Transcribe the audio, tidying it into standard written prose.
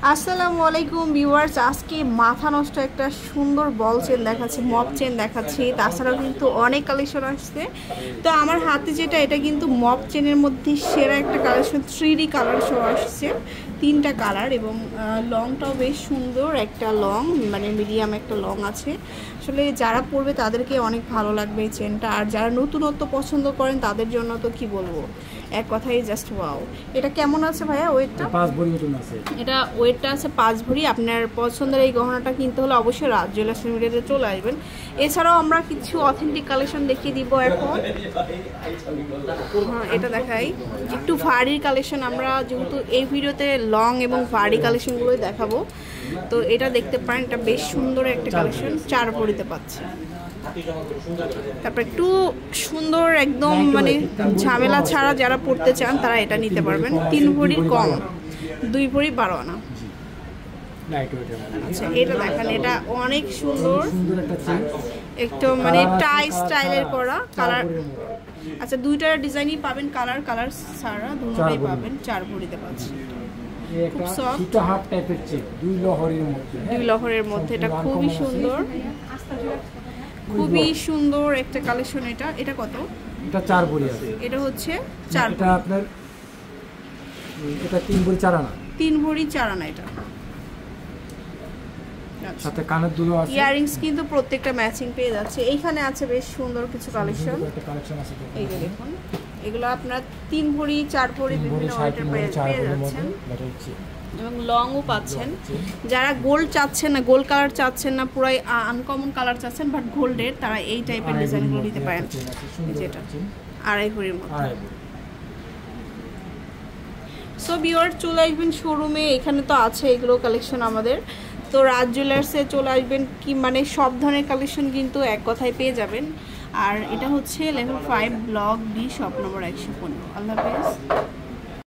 আসসালামু আলাইকুম ভিউয়ার্স, আজকে মাথা নষ্ট একটা সুন্দর বল চেন দেখাচ্ছি, মপ চেন দেখাচ্ছি। তাছাড়াও কিন্তু অনেক কালেকশন আসছে। তো আমার হাতে যেটা, এটা কিন্তু মপ চেনের মধ্যে সেরা একটা কালেকশন। 3D কালার শো আসছে, 3টা কালার, এবং লংটাও বেশ সুন্দর একটা লং, মানে মিডিয়াম একটা লং আছে। আসলে যারা পরবে তাদেরকে অনেক ভালো লাগবে এই চেনটা। আর যারা নতুনত্ব পছন্দ করেন তাদের জন্য তো কি বলবো, এক কথাই জাস্ট ওয়াও। এটা কেমন আছে ভাইয়া ওয়েটটা? 5 ভরি ওজন আছে। এটা ওয়েটটা আছে 5 ভরি। আপনার পছন্দের এই গহনাটা কিনতে হলে অবশ্যই রাজ জুয়েলার্স লিমিটেডে চলে আসবেন। এছাড়াও আমরা কিছু অথেন্টিক কালেকশন দেখিয়ে দিব এখন। হ্যাঁ, এটা দেখাই একটু ভারী কালেকশন। আমরা যেহেতু এই ভিডিওতে লং এবং ভারী কালেকশনগুলোই দেখাবো, তো এটা দেখতে পারেন। এটা বেশ সুন্দর একটা কালেকশন, 4 ভরিতে পাচ্ছে। তারপর একটু সুন্দর একদম মানে ঝামেলা ছাড়া যারা পড়তে চান তারা এটা নিতে পারবেন। 3 ভরির কম, 2 ভরি 12 আনা। আচ্ছা, এটা দেখেন, এটা অনেক সুন্দর একটু মানে টাই স্টাইলের করা কালার। আচ্ছা, দুইটার ডিজাইনই পাবেন, কালার ছাড়া দুটোই পাবেন। 4 ভরিতে পাচ্ছেন, খুব সফট হাফ টাইপের চেক, 2 লহরের মধ্যে। এটা খুবই সুন্দর, খুবই সুন্দর একটা কালেকশন। এটা কত? এটা 4 ভরি আছে। এটা হচ্ছে 4। এটা আপনার এটা 3 ভরি 4 আনা। 3 ভরি 4 আনা এটা। সাথে কানের দুলো আছে। ইয়ারিংস কিন্তু প্রত্যেকটা ম্যাচিং পেয়ে যাচ্ছে। এইখানে আছে বেশ সুন্দর কিছু কালেকশন। একটা কালেকশন আছে, এই যে দেখুন, এগুলো আপনার 3 ভরি 4 ভরি বিভিন্ন ওয়েটের পেয়ে যাচ্ছেন, এবং লংও পাচ্ছেন। যারা গোল্ড চাচ্ছেন না, গোল্ড কালার চাচ্ছেন না, পুরাই আনকমন কালার চাচ্ছেন বাট গোল্ডের, তারা এই টাইপের ডিজাইনগুলো নিতে পারেন। যেটা 2.5 ভরির মধ্যে। সো ভিউয়ার, চলে আসবেন শোরুমে। এখানে তো আছে এগুলো কালেকশন আমাদের। তো রাজ জুয়েলার্সে চলে আসবেন, কি মানে সব ধরনের কালেকশন কিন্তু এক কথায় পেয়ে যাবেন। আর এটা হচ্ছে level 5 block D, shop number 115। আল্লাহ হাফেজ।